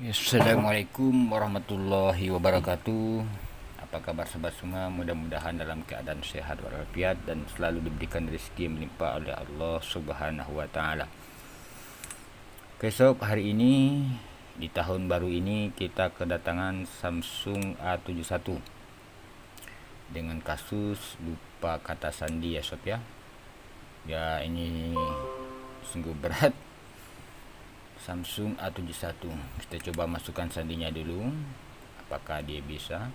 Assalamualaikum warahmatullahi wabarakatuh. Apa kabar sahabat semua? Mudah-mudahan dalam keadaan sehat walafiat dan selalu diberikan rezeki melimpah oleh Allah Subhanahu wa taala. Besok hari ini di tahun baru ini kita kedatangan Samsung A71 dengan kasus lupa kata sandi ya sob ya. Ya ini sungguh berat. Samsung A71, kita coba masukkan sandinya dulu, apakah dia bisa.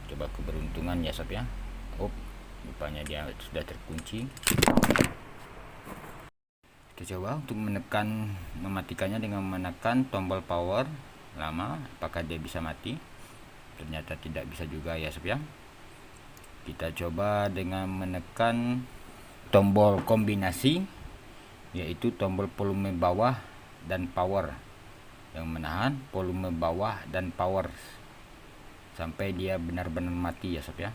Coba keberuntungan ya sob ya. Oh, rupanya dia sudah terkunci. Kita coba untuk mematikannya dengan menekan tombol power lama, apakah dia bisa mati. Ternyata tidak bisa juga ya sob ya. Kita coba dengan menekan tombol kombinasi, yaitu tombol volume bawah dan power, yang menahan volume bawah dan power sampai dia benar-benar mati ya sob ya.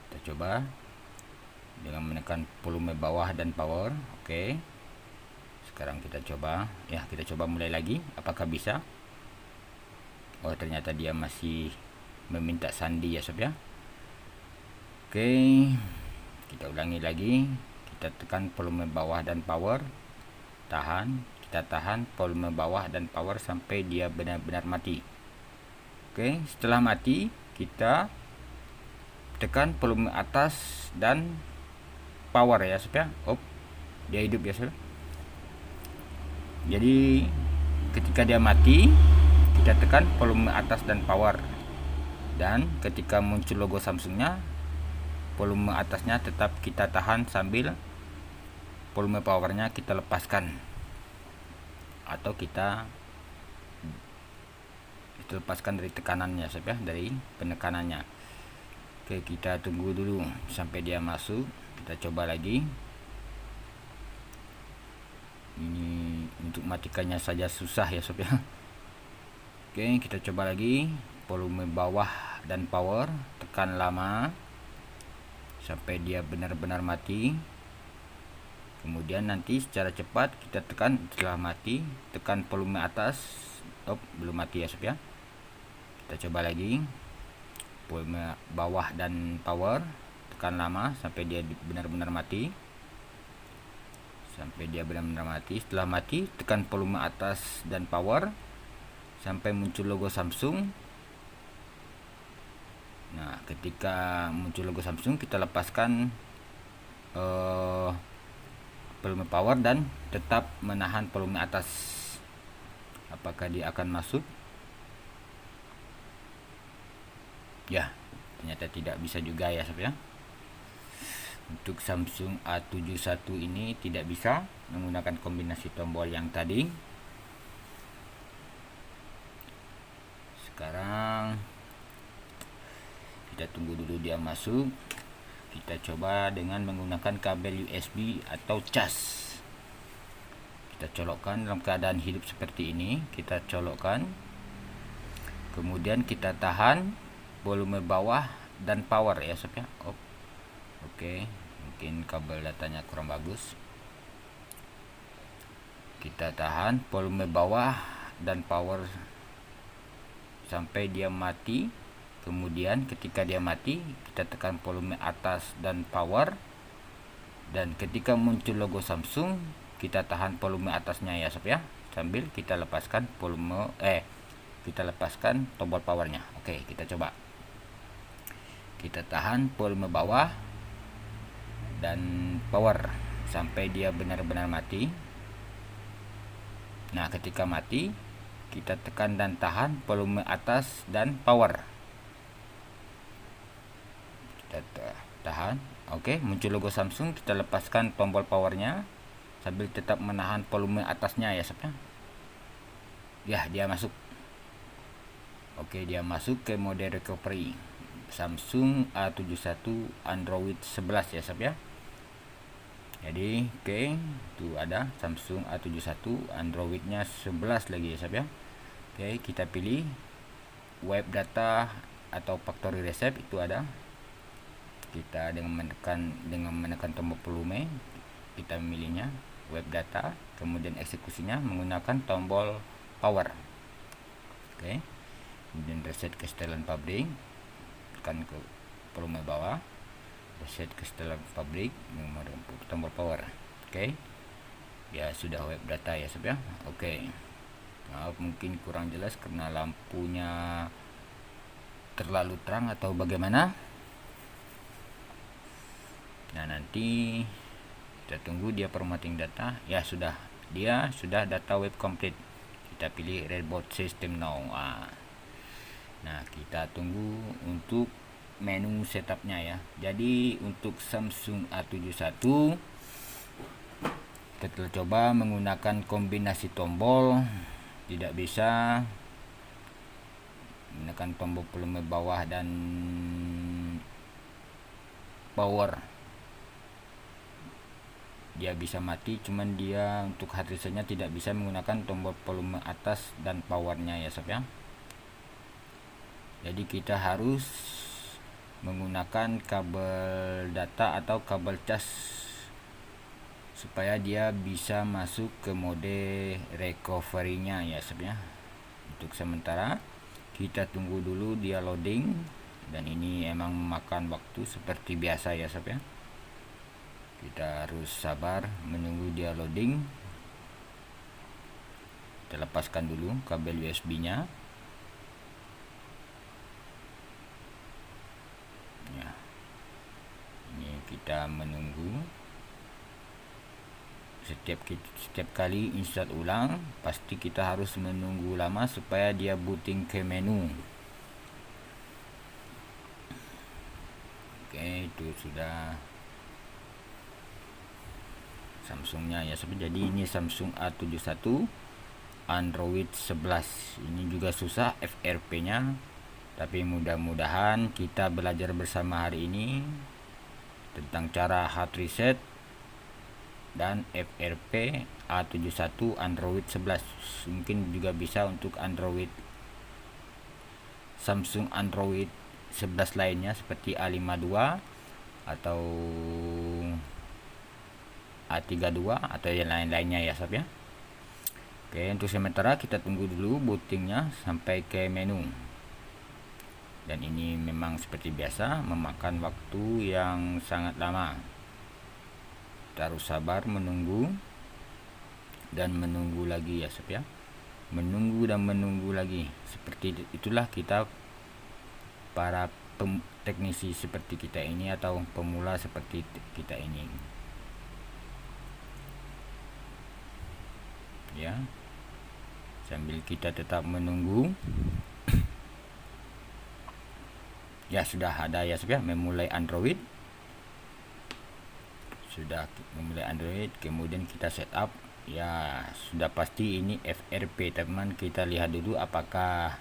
Kita coba dengan menekan volume bawah dan power. Oke, sekarang kita coba ya, kita coba mulai lagi, apakah bisa. Oh, ternyata dia masih meminta sandi ya sob ya. Oke, kita ulangi lagi. Kita tekan volume bawah dan power, tahan, kita tahan volume bawah dan power sampai dia benar-benar mati. Oke, setelah mati kita tekan volume atas dan power ya sob ya. Oh, dia hidup ya sob. Jadi ketika dia mati kita tekan volume atas dan power, dan ketika muncul logo Samsungnya, volume atasnya tetap kita tahan sambil volume powernya kita lepaskan, atau kita lepaskan dari tekanannya sob ya, dari penekanannya. Oke, kita tunggu dulu sampai dia masuk. Kita coba lagi. Ini untuk matikannya saja susah ya sob ya. Oke, kita coba lagi. Volume bawah dan power, tekan lama sampai dia benar-benar mati. Kemudian nanti secara cepat kita tekan setelah mati, tekan volume atas. Oh, belum mati ya sob ya. Kita coba lagi. Volume bawah dan power, tekan lama sampai dia benar-benar mati. Sampai dia benar-benar mati. Setelah mati, tekan volume atas dan power sampai muncul logo Samsung. Nah, ketika muncul logo Samsung, kita lepaskan volume power dan tetap menahan volume atas. Apakah dia akan masuk? Ya, ternyata tidak bisa juga ya sob ya. Untuk Samsung A71 ini tidak bisa menggunakan kombinasi tombol yang tadi. Sekarang kita tunggu dulu dia masuk. Kita coba dengan menggunakan kabel USB atau cas. Kita colokkan dalam keadaan hidup seperti ini. Kita colokkan, kemudian kita tahan volume bawah dan power ya sob ya. Oke, mungkin kabel datanya kurang bagus. Kita tahan volume bawah dan power sampai dia mati. Kemudian ketika dia mati, kita tekan volume atas dan power, dan ketika muncul logo Samsung, kita tahan volume atasnya ya sob ya, sambil kita lepaskan tombol powernya. Oke, kita coba. Kita tahan volume bawah dan power sampai dia benar-benar mati. Nah, ketika mati, kita tekan dan tahan volume atas dan power. Kita tahan. Oke, muncul logo Samsung, kita lepaskan tombol powernya sambil tetap menahan volume atasnya ya sob ya. Ya, dia masuk. Oke, dia masuk ke mode recovery Samsung A71 Android 11 ya sob ya. Jadi oke, itu ada Samsung A71 Androidnya 11 lagi ya sob ya. Oke, kita pilih web data atau factory reset, itu ada. Kita dengan menekan tombol volume, kita memilihnya web data. kemudian eksekusinya menggunakan tombol power. Oke. Kemudian reset ke setelan pabrik, tekan ke volume bawah, reset ke setelan pabrik, tombol power. Oke. Ya sudah web data ya sob ya. Oke. Maaf mungkin kurang jelas karena lampunya terlalu terang atau bagaimana. Nah, nanti kita tunggu dia formatting data. Ya sudah, dia sudah data web complete. Kita pilih reboot system now. Nah, kita tunggu untuk menu setupnya ya. Jadi untuk Samsung A71 kita coba menggunakan kombinasi tombol, tidak bisa menggunakan tombol volume bawah dan power. Dia bisa mati, cuman dia untuk hard resetnya tidak bisa menggunakan tombol volume atas dan powernya ya sob ya. Jadi kita harus menggunakan kabel data atau kabel cas supaya dia bisa masuk ke mode recovery-nya ya sob ya. Untuk sementara kita tunggu dulu dia loading, dan ini emang memakan waktu seperti biasa ya sob ya. Kita harus sabar menunggu dia loading. Kita lepaskan dulu kabel USB-nya. Ya. Ini kita menunggu. Setiap kali install ulang, pasti kita harus menunggu lama supaya dia booting ke menu. Oke, itu sudah Samsungnya ya sob. Jadi ini Samsung A71 Android 11. Ini juga susah FRP-nya, tapi mudah-mudahan kita belajar bersama hari ini tentang cara hard reset dan FRP A71 Android 11. Mungkin juga bisa untuk Android Samsung Android 11 lainnya seperti A52 atau A32 atau yang lain-lainnya ya sob ya. Oke, untuk sementara kita tunggu dulu bootingnya sampai ke menu. Dan ini memang seperti biasa memakan waktu yang sangat lama. Kita harus sabar menunggu dan menunggu lagi ya sob ya. Menunggu dan menunggu lagi. Seperti itulah kita para teknisi seperti kita ini atau pemula seperti kita ini. Ya, sambil kita tetap menunggu. Ya sudah ada ya sob ya, memulai Android. Sudah memulai Android, kemudian kita setup. Ya sudah pasti ini FRP teman. Kita lihat dulu apakah,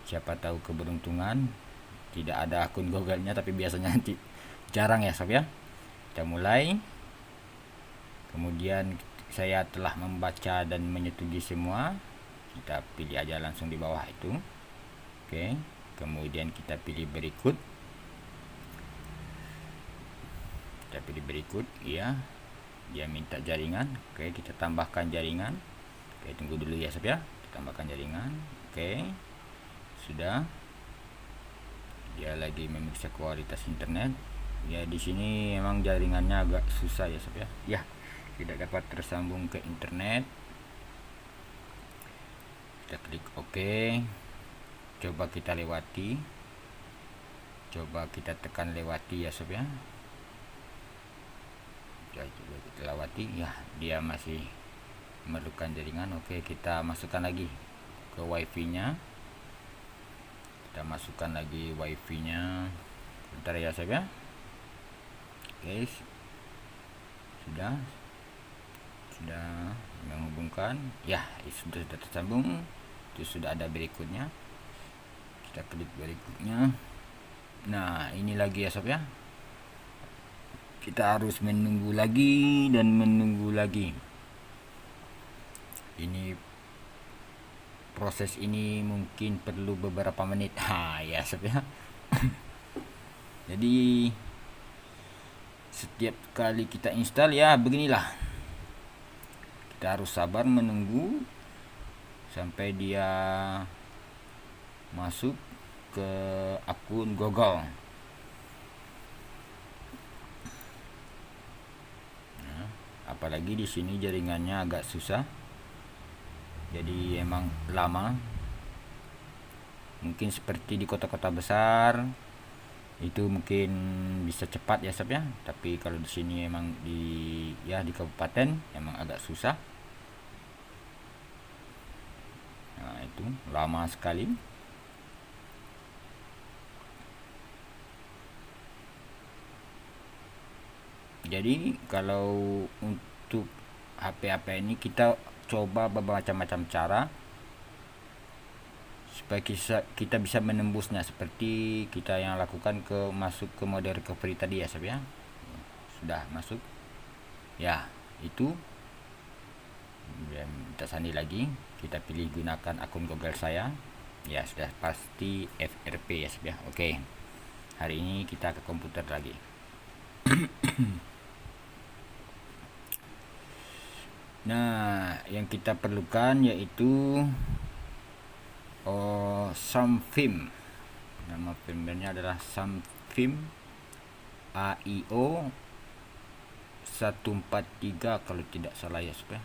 siapa tahu keberuntungan tidak ada akun Google-nya, tapi biasanya nanti jarang ya sob ya. Kita mulai. Kemudian saya telah membaca dan menyetujui semua. Kita pilih aja langsung di bawah itu. Oke, kemudian kita pilih berikut. Kita pilih berikut ya. Dia minta jaringan. Oke, kita tambahkan jaringan. Oke, tunggu dulu ya sob ya. Kita tambahkan jaringan. Oke, sudah. Dia lagi memeriksa kualitas internet. Ya, di sini memang jaringannya agak susah ya sob ya. Ya, tidak dapat tersambung ke internet. Kita klik OK. Coba kita lewati. Coba kita tekan lewati ya sob ya. Coba kita lewati. Ya, dia masih memerlukan jaringan. Oke, kita masukkan lagi ke wifi-nya. Kita masukkan lagi wifi-nya. Bentar ya sob ya. Oke, sudah menghubungkan. Ya, sudah tersambung. Itu sudah ada berikutnya. Kita klik berikutnya. Nah, ini lagi ya sob ya. Kita harus menunggu lagi dan menunggu lagi. Ini proses ini mungkin perlu beberapa menit. Ya sob ya. Jadi setiap kali kita install ya beginilah. Kita harus sabar menunggu sampai dia masuk ke akun Google. Nah, apalagi di sini jaringannya agak susah, jadi emang lama. Mungkin seperti di kota-kota besar itu mungkin bisa cepat ya sob ya, tapi kalau di sini emang di kabupaten emang agak susah. Nah, itu lama sekali. Jadi kalau untuk HP-HP ini kita coba bermacam-macam cara supaya kita bisa menembusnya, seperti kita yang lakukan masuk ke mode recovery tadi ya sob ya. Sudah masuk ya, itu dan kita sandi lagi, kita pilih gunakan akun Google saya ya, sudah pasti FRP ya sob ya. Oke, hari ini kita ke komputer lagi. Nah, yang kita perlukan yaitu Samfim. Nama firmware-nya adalah Samfim AIO 143 kalau tidak salah ya sob ya.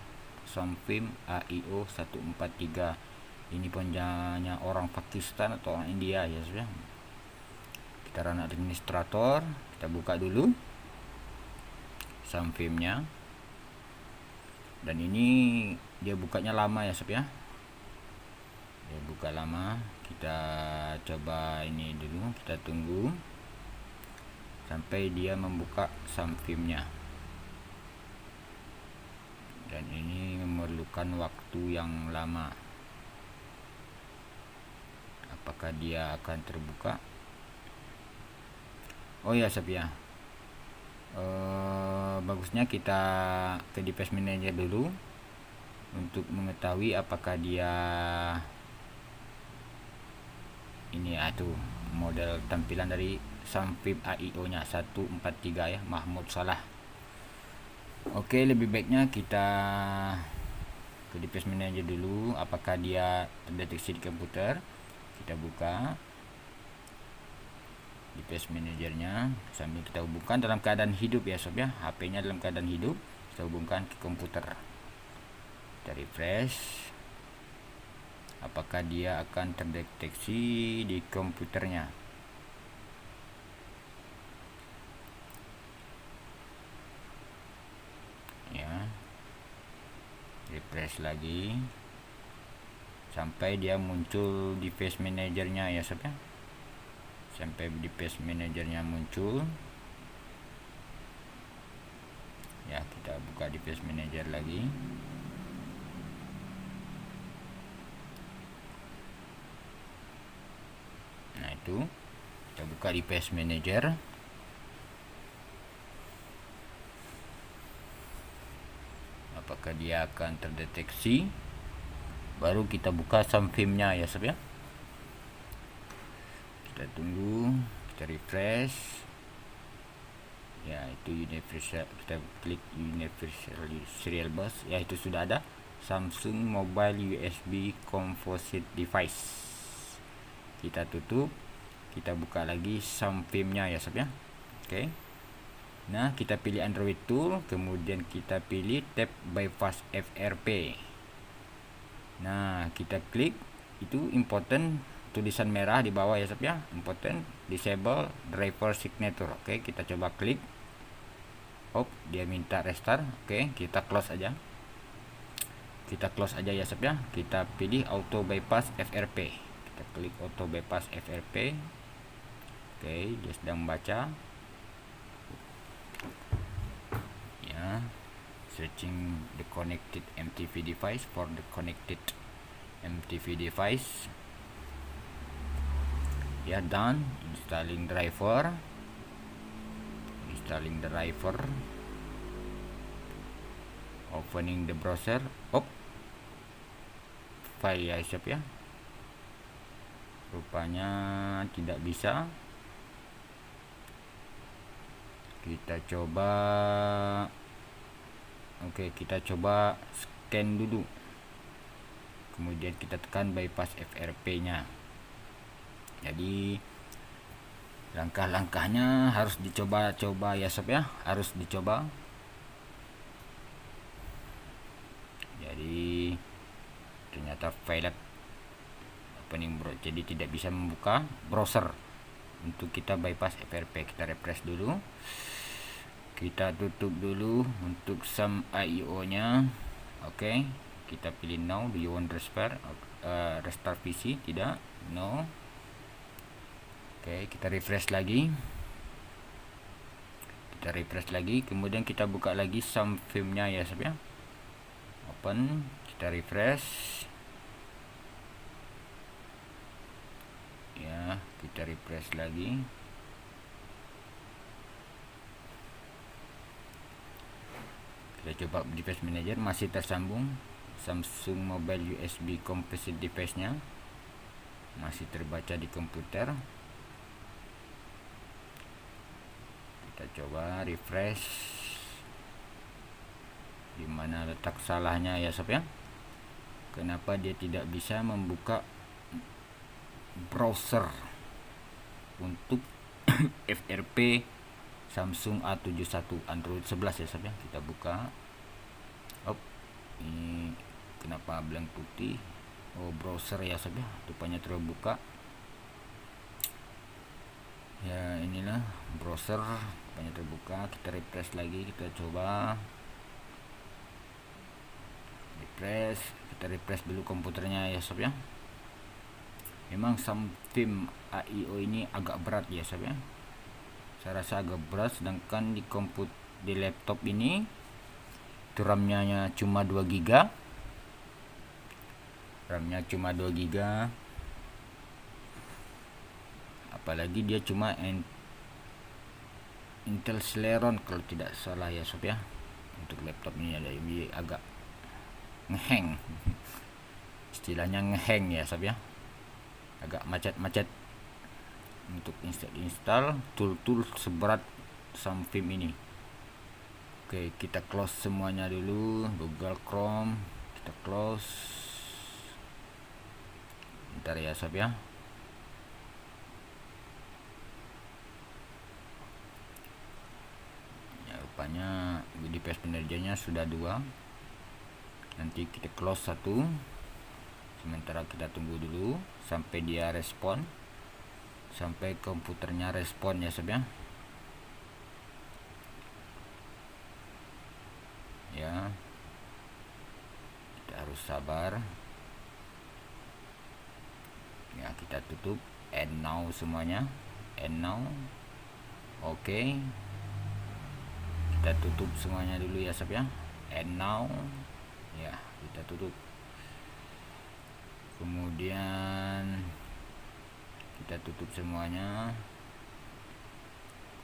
Samfim AIO 143. Ini panjangnya orang Pakistan atau orang India ya sob ya. Kita run administrator, kita buka dulu Samfim-nya. Dan ini dia bukanya lama ya sob ya. Dia buka lama, kita coba ini dulu, kita tunggu sampai dia membuka Samfim-nya. Dan ini memerlukan waktu yang lama. Apakah dia akan terbuka? Oh ya sob ya, bagusnya kita ke device manager dulu untuk mengetahui apakah dia ini ya, tuh model tampilan dari Samfim AIO nya 143 ya, Mahmud Salah. Oke, lebih baiknya kita ke device manager dulu, apakah dia terdeteksi di komputer. Kita buka device manajernya sambil kita hubungkan dalam keadaan hidup ya sob ya, HP-nya dalam keadaan hidup, kita hubungkan ke komputer. Kita refresh, apakah dia akan terdeteksi di komputernya. Ya, refresh lagi sampai dia muncul device manajernya ya sob ya. Sampai device manajernya muncul ya, kita buka device manager lagi. Nah, itu kita buka device manager. Apakah dia akan terdeteksi, baru kita buka Samfim-nya ya sob ya. Kita tunggu, kita refresh ya, itu universal, kita klik universal serial bus ya, itu sudah ada Samsung Mobile USB Composite Device. Kita tutup, kita buka lagi Samfim-nya ya sob ya. Oke. Nah, kita pilih Android tool, kemudian kita pilih tab bypass FRP. Nah, kita klik, itu important, tulisan merah di bawah ya sob ya, important disable driver signature. Oke, kita coba klik. Dia minta restart. Oke, kita close aja. Kita close aja ya sob ya. Kita pilih auto bypass FRP. Kita klik auto bypass FRP. Oke, dia sedang membaca. Ya, searching the connected MTV device for the connected MTV device. Ya, done. Installing driver. Installing the driver. Opening the browser. File ya sob ya. Rupanya tidak bisa. Kita coba. Oke, kita coba scan dulu, kemudian kita tekan bypass FRP nya. Jadi langkah-langkahnya harus dicoba-coba ya sob ya, harus dicoba. Jadi ternyata file opening bro, jadi tidak bisa membuka browser untuk kita bypass FRP. Kita refresh dulu, kita tutup dulu untuk SAM IO nya. Oke, kita pilih no. Do you want restart PC? Tidak, no. Oke, kita refresh lagi, kemudian kita buka lagi SAM film nya ya sob ya. Open, kita refresh ya, kita refresh lagi. Kita coba device manager, masih tersambung. Samsung Mobile USB composite device nya masih terbaca di komputer. Kita coba refresh, dimana letak salahnya ya sob ya, kenapa dia tidak bisa membuka browser untuk FRP Samsung A71 Android 11 ya sob ya. Kita buka, ini kenapa blank putih? Oh, browser ya sob ya, rupanya terbuka ya. Inilah browser, rupanya terbuka. Kita refresh lagi, kita coba refresh, kita refresh dulu komputernya ya sob ya. Memang SAMFIM AIO ini agak berat ya sob ya, saya rasa agak berat, sedangkan di laptop ini RAM-nya cuma 2 GB, apalagi dia cuma Intel Celeron kalau tidak salah ya sob ya. Untuk laptop ini ada ini agak ngeheng istilahnya ngeheng ya sob ya, agak macet-macet untuk install tool seberat SAMFIM ini. Oke, kita close semuanya dulu. Google Chrome kita close, bentar ya sob ya. Ya, rupanya device manajernya sudah 2. Nanti kita close 1, sementara kita tunggu dulu sampai dia respon, sampai komputernya respon ya sob ya. Ya, kita harus sabar ya. Kita tutup, end now semuanya, end now. Oke, kita tutup semuanya dulu ya sob ya, end now ya. Kita tutup, kemudian kita tutup semuanya.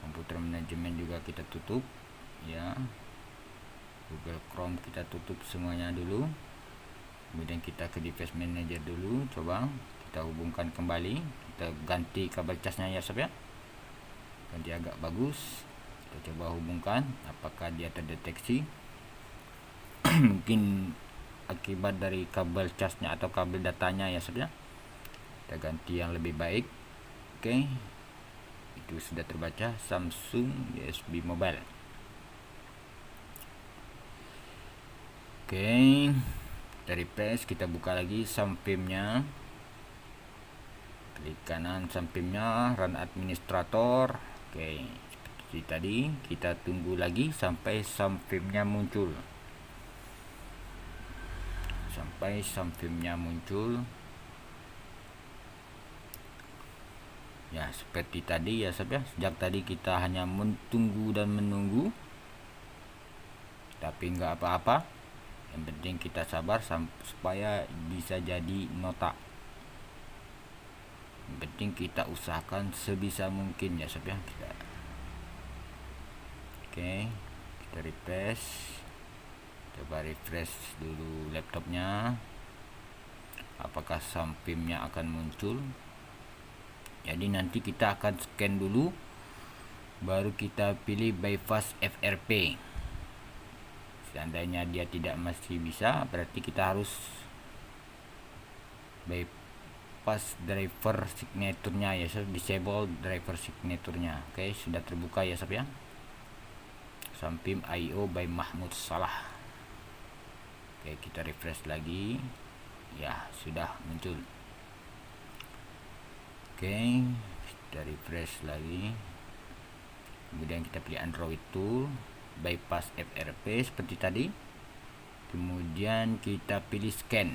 Komputer manajemen juga kita tutup ya. Google Chrome kita tutup semuanya dulu, kemudian kita ke device manager dulu. Coba kita hubungkan kembali, kita ganti kabel casnya ya sob ya, ganti agak bagus. Kita coba hubungkan, apakah dia terdeteksi. Mungkin akibat dari kabel casnya atau kabel datanya ya sob ya. Kita ganti yang lebih baik. Oke, itu sudah terbaca Samsung USB Mobile. Oke, dari press kita buka lagi SAMFIM nya, klik kanan SAMFIM nya, run administrator. Oke, seperti tadi kita tunggu lagi sampai SAMFIM nya muncul, ya. Seperti tadi ya sob ya, sejak tadi kita hanya menunggu dan menunggu, tapi nggak apa-apa. Yang penting kita sabar supaya bisa jadi nota. Yang penting kita usahakan sebisa mungkin ya sob ya. Oke, kita refresh, coba refresh dulu laptopnya, apakah SAMFIM-nya akan muncul. Jadi nanti kita akan scan dulu, baru kita pilih bypass FRP. Seandainya dia tidak masih bisa, berarti kita harus bypass driver signaturnya ya sob, disable driver signaturnya. Oke, sudah terbuka ya sob ya. Sampim IO by Mahmud Salah. Oke, kita refresh lagi. Ya, sudah muncul. Oke, kita refresh lagi. Kemudian kita pilih Android Tool, bypass FRP seperti tadi. Kemudian kita pilih scan.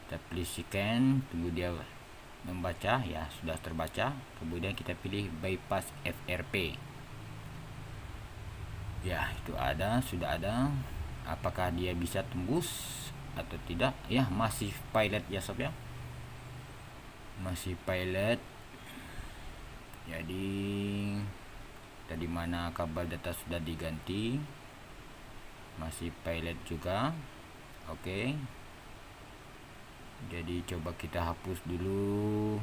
Kita pilih scan, tunggu dia membaca. Ya, sudah terbaca. Kemudian kita pilih bypass FRP. Ya, itu ada, sudah ada. Apakah dia bisa tembus atau tidak? Ya, masih pilot ya sob ya. Masih pilot. Jadi tadi mana kabel data sudah diganti, masih pilot juga. Oke, jadi coba kita hapus dulu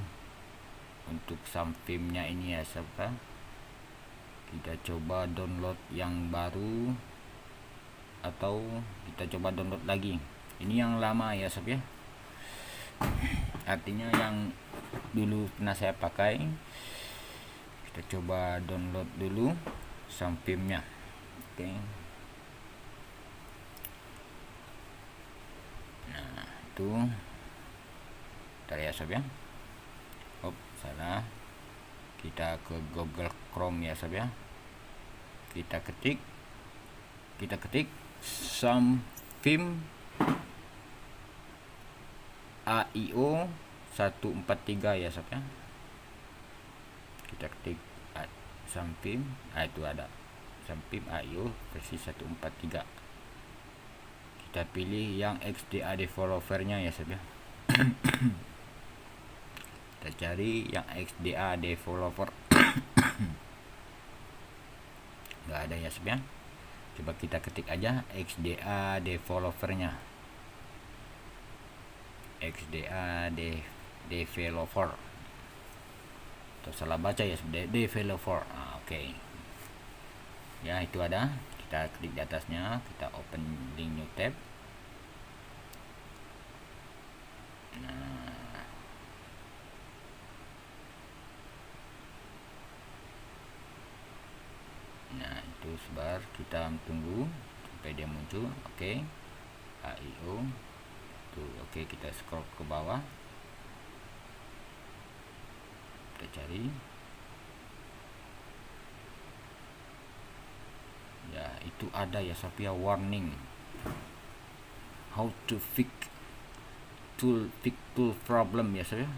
untuk Sampimnya ini ya sob. Kita coba download yang baru, atau kita coba download lagi ini yang lama ya sob ya, artinya yang dulu pernah saya pakai. Kita coba download dulu Sampimnya. Oke, nah itu bentar ya sob ya. Salah, kita ke Google Chrome ya sob ya. Kita ketik Sampim AIO 143 ya sob ya. Kita ketik Sampim, itu ada Sampim AIO versi 143. Kita pilih yang XDA developernya ya sob ya. Kita cari yang XDA developer. Nggak ada ya sob ya. Coba kita ketik aja XDA developernya. XDA developer. Atau salah baca ya, developer. Oke. Ya, itu ada. Kita klik di atasnya, kita open link new tab. Nah, itu sebar, kita tunggu sampai dia muncul. Oke. AIO. Tuh, oke, kita scroll ke bawah. Kita cari. Ya, itu ada ya Sophia, warning how to fix tool problem ya Sophia.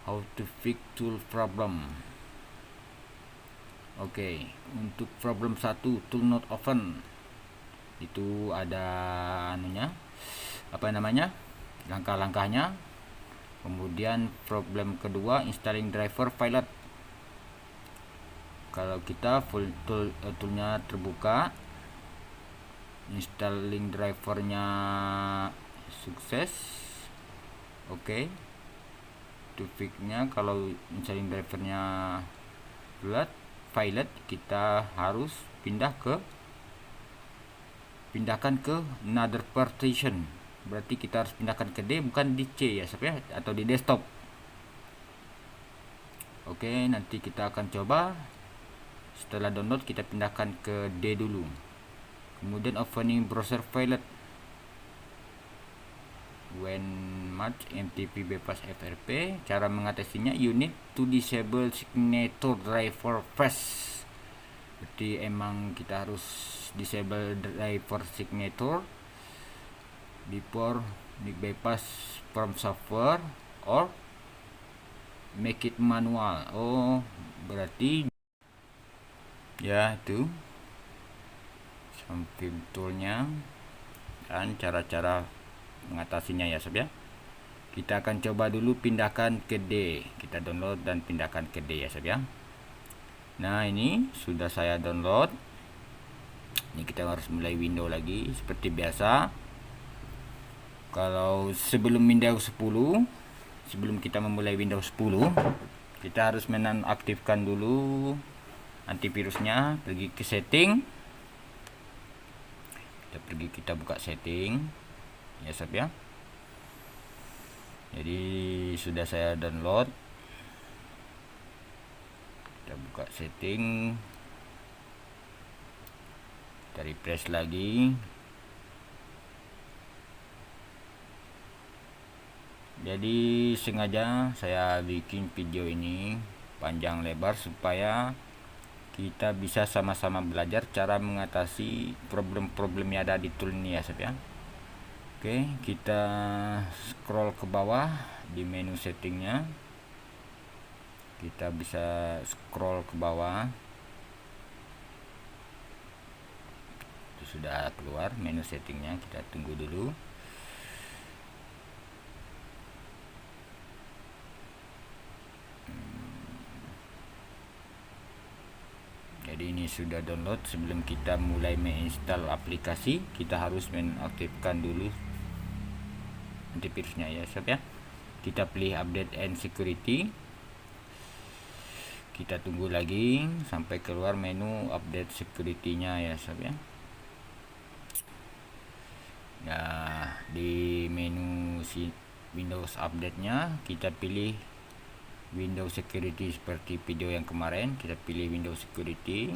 How to fix tool problem. Oke, untuk problem 1 tool not open, itu ada anunya, apa namanya, langkah-langkahnya. Kemudian problem kedua, installing driver pilot. Kalau kita full toolnya terbuka, installing drivernya sukses. Oke, to fixnya, kalau installing drivernya pilot, kita harus pindahkan ke another partition. Berarti kita harus pindahkan ke D, bukan di C ya sob ya, atau di desktop. Oke, nanti kita akan coba. Setelah download, kita pindahkan ke D dulu. Kemudian opening browser pilot. When match MTP bypass FRP. Cara mengatasinya, you need to disable signature driver first. Berarti emang kita harus disable driver signature before bypass from software or make it manual. Oh, berarti ya itu Sampim toolnya dan cara-cara mengatasinya ya sob ya. Kita akan coba dulu pindahkan ke D. Kita download dan pindahkan ke D ya sob ya. Nah, ini sudah saya download. Ini kita harus mulai window lagi seperti biasa. Kalau sebelum Windows 10, sebelum kita memulai Windows 10, kita harus menonaktifkan dulu antivirusnya. Pergi ke setting, kita buka setting ya sob ya. Jadi sudah saya download, kita buka setting, kita refresh lagi. Jadi sengaja saya bikin video ini panjang lebar supaya kita bisa sama-sama belajar cara mengatasi problem-problem yang ada di tool ini ya sob ya. Oke, kita scroll ke bawah di menu settingnya, kita bisa scroll ke bawah. Itu sudah keluar menu settingnya, kita tunggu dulu. Jadi ini sudah download. Sebelum kita mulai menginstal aplikasi, kita harus mengaktifkan dulu antivirusnya ya sob ya. Kita pilih update and security, kita tunggu lagi sampai keluar menu update security-nya ya sob ya. Nah, di menu Windows update-nya kita pilih Windows Security seperti video yang kemarin. Kita pilih Windows Security.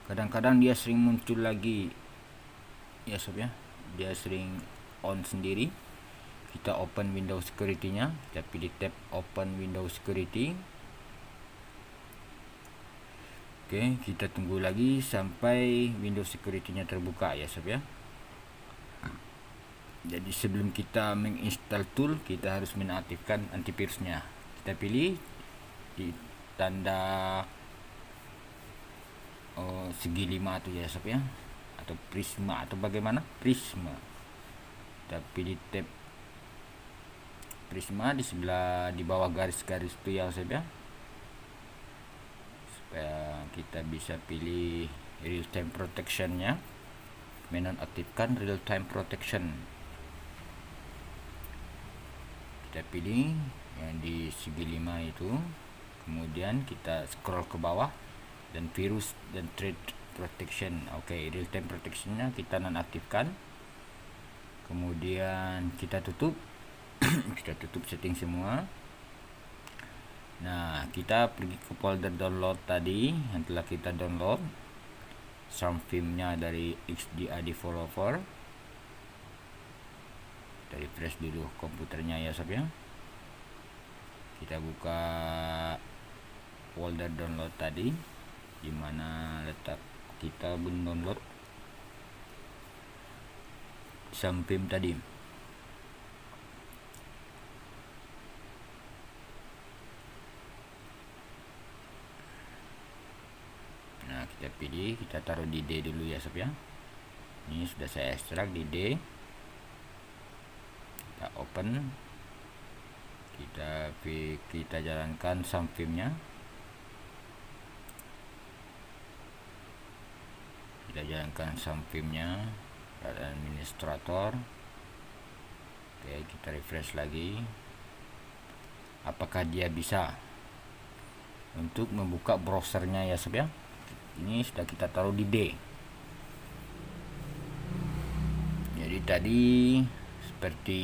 Kadang-kadang dia sering muncul lagi ya sob ya, dia sering on sendiri. Kita open Windows Security-nya, kita pilih tab Open Windows Security. Oke, kita tunggu lagi sampai Windows Security-nya terbuka ya sob ya. Jadi sebelum kita menginstal tool, kita harus menaktifkan antivirusnya. Kita pilih di tanda segi 5 itu ya sob ya, atau prisma atau bagaimana, prisma. Kita pilih tab prisma di sebelah di bawah garis-garis itu ya sob ya, supaya kita bisa pilih real time protection-nya, menonaktifkan real time protection. Kita pilih yang di segi 5 itu, kemudian kita scroll ke bawah dan virus dan threat protection. Oke, real time protection-nya kita nonaktifkan. Kemudian kita tutup. Kita tutup setting semua. Nah, kita pergi ke folder download tadi yang telah kita download, SAMFIM-nya dari XDA Developer. Kita refresh dulu komputernya ya sob ya. Kita buka folder download tadi, di mana letak kita mendownload SAMFIM tadi. Nah, kita pilih, kita taruh di D dulu ya sob ya. Ini sudah saya ekstrak di D. Kita open, kita jalankan SAMFIM-nya. Kita jalankan SAMFIM-nya pada administrator. Oke, kita refresh lagi. Apakah dia bisa untuk membuka browsernya ya sob ya. Ini sudah kita taruh di D. Jadi tadi seperti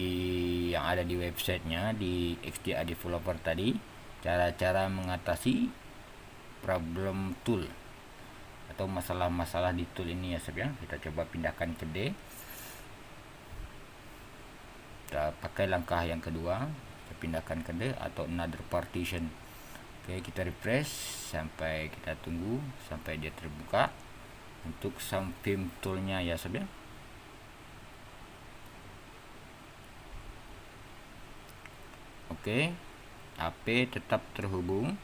yang ada di websitenya di XDA Developer tadi, cara-cara mengatasi problem tool atau masalah-masalah di tool ini ya sob ya. Kita coba pindahkan ke D. Kita pakai langkah yang kedua, kita pindahkan ke D atau another partition. Oke, kita refresh sampai kita tunggu sampai dia terbuka untuk SAMFIM toolnya ya sob ya. Oke, HP tetap terhubung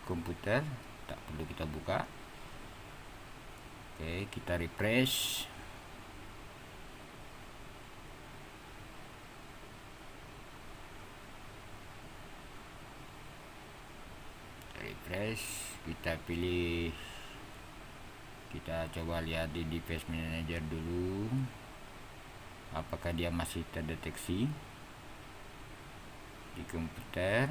komputer, tak perlu kita buka. Oke, kita refresh. Kita pilih, kita coba lihat di device manager dulu apakah dia masih terdeteksi di komputer.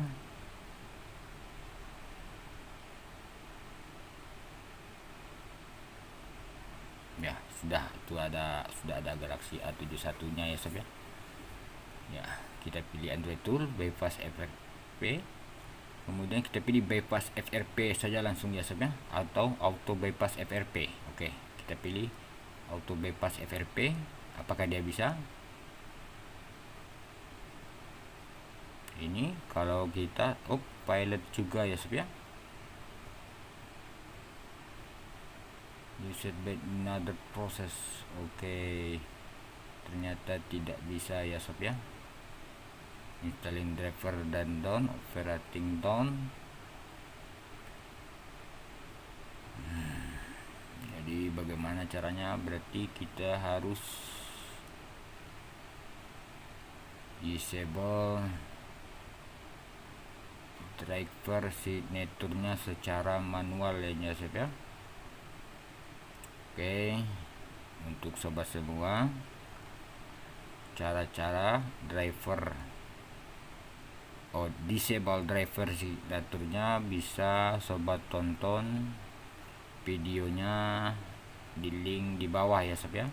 sudah ada Galaxy A71 nya ya sob ya. Ya, kita pilih Android tool bypass FRP, kemudian kita pilih bypass FRP saja langsung ya sob ya, atau auto bypass FRP. Oke, kita pilih auto bypass FRP. Apakah dia bisa? Ini kalau kita pilot juga ya sob ya. You should be another process. Oke, ternyata tidak bisa ya sob ya. Installing driver dan down, operating down. Jadi bagaimana caranya? Berarti kita harus disable driver signaturnya secara manual ya sob ya. Oke, untuk sobat semua, cara-cara driver disable driver signaturnya bisa sobat tonton videonya di link di bawah ya sob ya.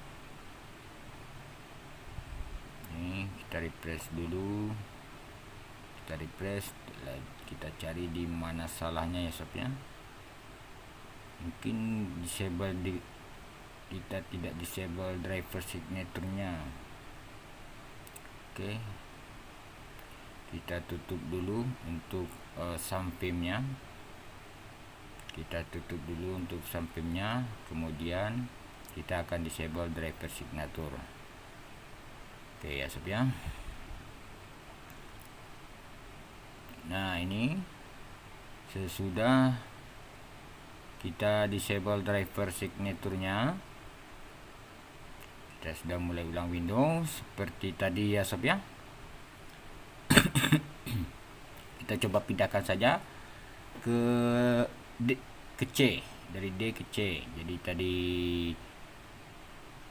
Ini kita refresh dulu, kita cari di mana salahnya ya sob ya. Mungkin kita tidak disable driver signaturnya. Oke, kita tutup dulu untuk sampingnya. Kita tutup dulu untuk sampingnya, kemudian kita akan disable driver signature. Oke ya sob ya. Nah, ini sesudah kita disable driver signaturnya, kita sudah mulai ulang Windows seperti tadi ya sob ya. Kita coba pindahkan saja ke C, dari D ke C. Jadi tadi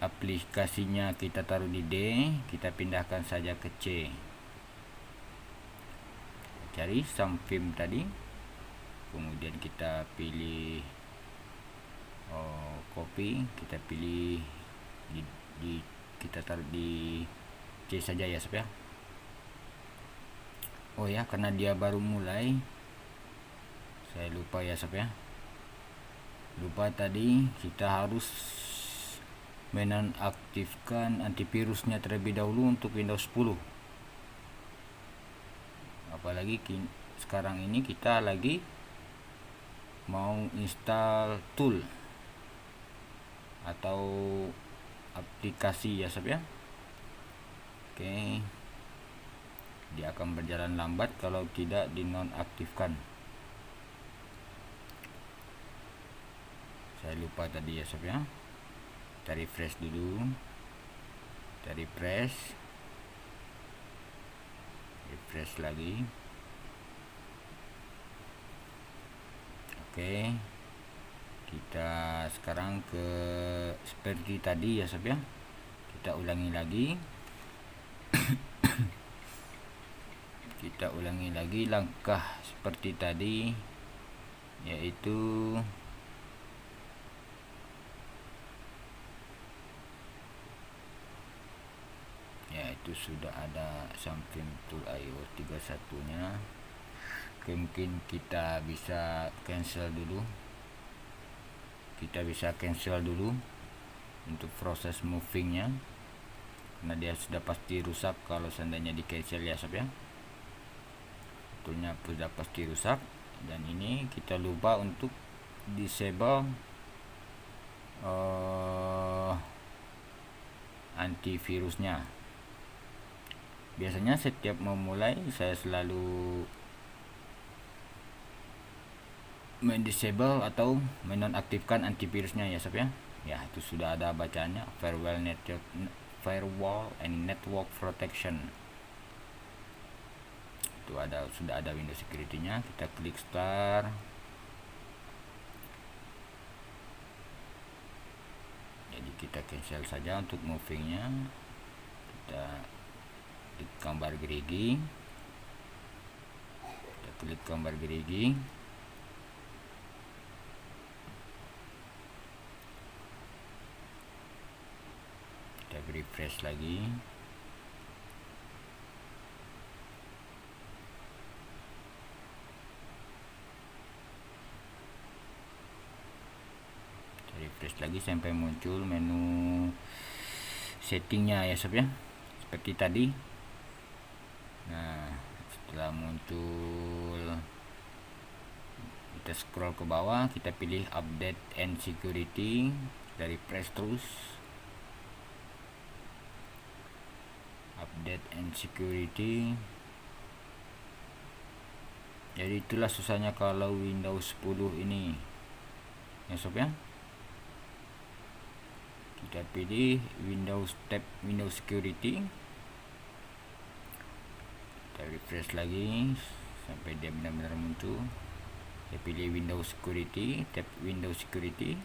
aplikasinya kita taruh di D, kita pindahkan saja ke C. Cari Samfim tadi, kemudian kita pilih copy, kita pilih kita taruh di C saja ya sob ya. Oh ya, karena dia baru mulai, saya lupa ya sob ya. Lupa tadi kita harus menonaktifkan antivirusnya terlebih dahulu untuk Windows 10. Apalagi sekarang ini kita lagi mau install tool atau aplikasi ya sob ya. Oke, dia akan berjalan lambat kalau tidak dinonaktifkan. Saya lupa tadi ya sob ya. Kita refresh dulu, kita refresh lagi. Oke, kita sekarang ke seperti tadi ya sob ya. Kita ulangi lagi. Kita ulangi lagi langkah seperti tadi, yaitu sudah ada Samfim tool iOS 31 nya. Mungkin kita bisa cancel dulu, untuk proses movingnya, karena dia sudah pasti rusak kalau seandainya di cancel ya sob ya. Toolnya sudah pasti rusak, dan ini kita lupa untuk disable antivirusnya. Biasanya setiap memulai saya selalu mendisable atau menonaktifkan antivirusnya ya sob ya. Ya, itu sudah ada bacaannya, firewall and network protection. Itu sudah ada Windows security-nya. Kita klik start. Jadi kita cancel saja untuk movingnya. Kita klik gambar gerigi. refresh lagi. Refresh lagi sampai muncul menu settingnya ya sob ya, seperti tadi. Nah, setelah muncul kita scroll ke bawah, kita pilih update and security, dari press terus update and security. Jadi itulah susahnya kalau Windows 10 ini ya sob ya. Kita pilih Windows tab Windows Security, kita refresh lagi sampai dia benar-benar muncul. Saya pilih Windows Security, tab Windows Security,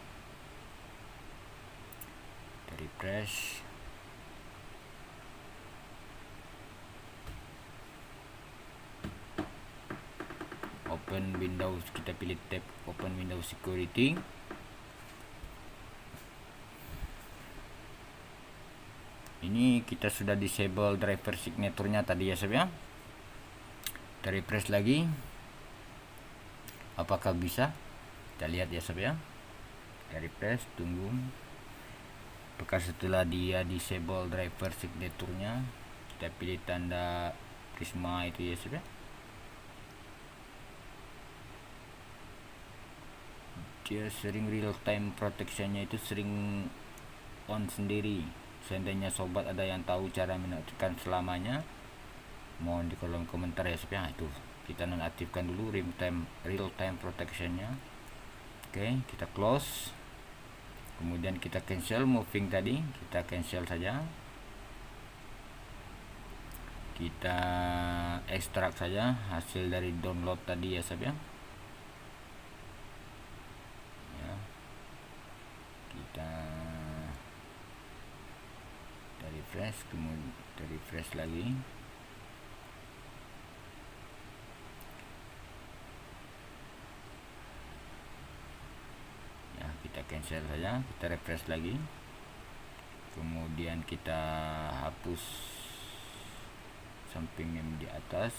kita refresh. Open Windows, kita pilih tab Open Windows Security. Ini kita sudah disable driver signaturnya tadi ya sob ya. Kita refresh lagi, apakah bisa? Kita lihat ya sob ya. Kita refresh, tunggu. Apakah setelah dia disable driver signaturnya, kita pilih tanda prisma itu ya sob ya. Dia sering real time protectionnya itu sering on sendiri. Seandainya sobat ada yang tahu cara menonaktifkan selamanya, mohon di kolom komentar ya sob ya. Itu kita nonaktifkan dulu real time protectionnya. Oke, kita close, kemudian kita cancel moving tadi, kita cancel saja. Kita ekstrak saja hasil dari download tadi ya sob ya. Kita refresh, kemudian kita refresh lagi. Ya, kita cancel saja, kita refresh lagi. Kemudian kita hapus samping yang di atas.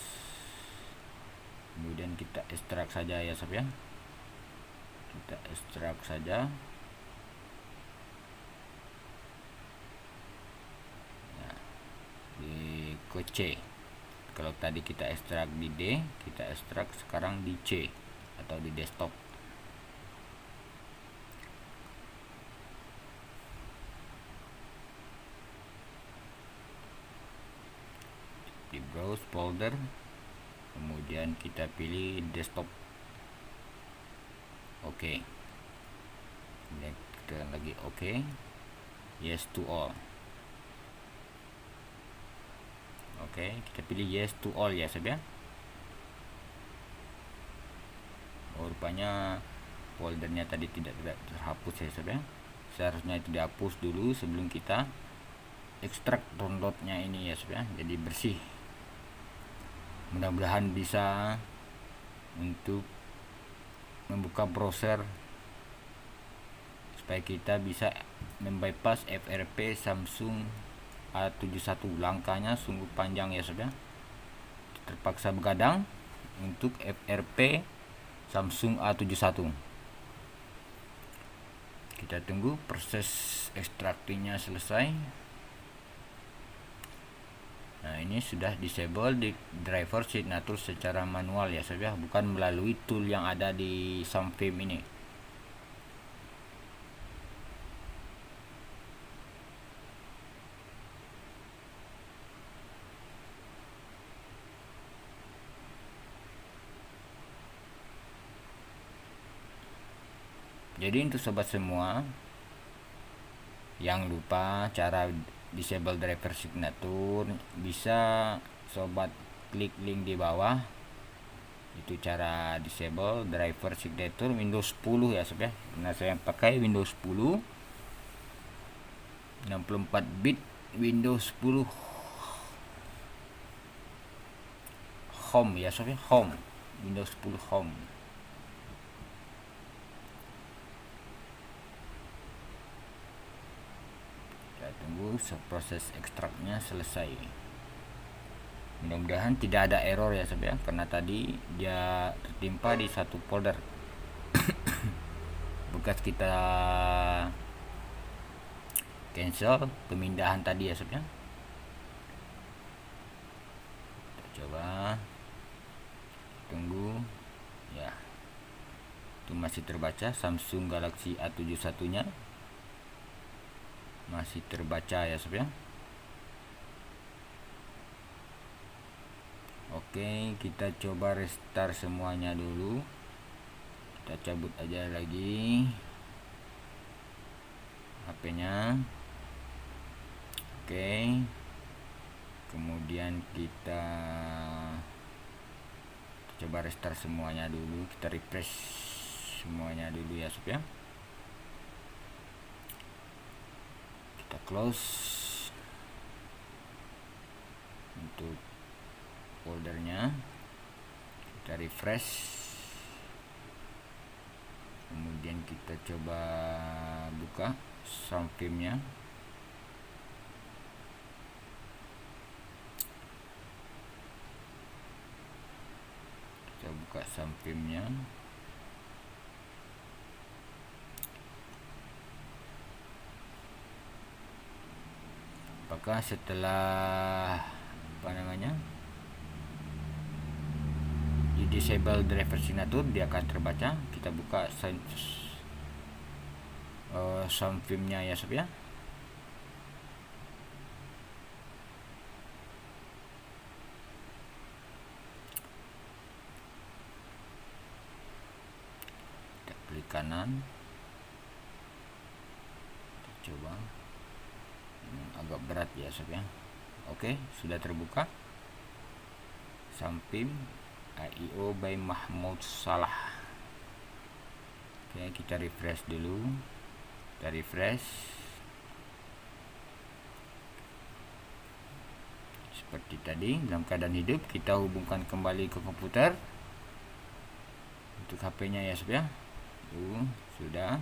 Kemudian kita ekstrak saja ya sob ya. Kita ekstrak saja. Ke C. Kalau tadi kita ekstrak di D, kita ekstrak sekarang di C atau di desktop. Di browse folder, kemudian kita pilih desktop. Oke. Kemudian kita lagi oke. Yes to all. Oke, kita pilih yes to all ya sob ya. Oh, rupanya foldernya tadi tidak terhapus ya sob ya. Seharusnya itu dihapus dulu sebelum kita ekstrak downloadnya ini ya sob ya. Jadi bersih. Mudah-mudahan bisa untuk membuka browser supaya kita bisa membypass FRP Samsung A71. Langkahnya sungguh panjang ya sob ya. Terpaksa begadang untuk FRP Samsung A71. Kita tunggu proses ekstraktinya selesai. Nah, ini sudah disable di driver signature secara manual ya sob ya, bukan melalui tool yang ada di Sunfilm ini. Jadi untuk sobat semua yang lupa cara disable driver signature, bisa sobat klik link di bawah. Itu cara disable driver signature Windows 10 ya sob ya. Nah, saya pakai Windows 10 64 bit Windows 10 Home ya sob ya, Home, Windows 10 Home. Kita tunggu tunggu proses ekstraknya selesai. Mudah-mudahan tidak ada error ya sob ya, karena tadi dia tertimpa di satu folder bekas kita cancel pemindahan tadi ya sob ya. Kita coba tunggu ya, itu masih terbaca. Samsung Galaxy A71 nya masih terbaca ya sob ya. Oke, kita coba restart semuanya dulu. Kita cabut aja lagi HP-nya. Oke, kemudian kita coba restart semuanya dulu. Kita refresh semuanya dulu ya sob ya. Kita close untuk foldernya, kita refresh, kemudian kita coba buka sound filmnya. Kita buka sound filmnya. Apakah setelah di disable driver signature dia akan terbaca? Kita buka sound filmnya ya sob ya. Kita klik kanan, kita coba. Agak berat ya sob ya. Oke, sudah terbuka sound film AIO by Mahmud Salah. Oke, kita refresh dulu. Kita refresh seperti tadi dalam keadaan hidup. Kita hubungkan kembali ke komputer untuk HP-nya ya sob ya. Tuh, sudah.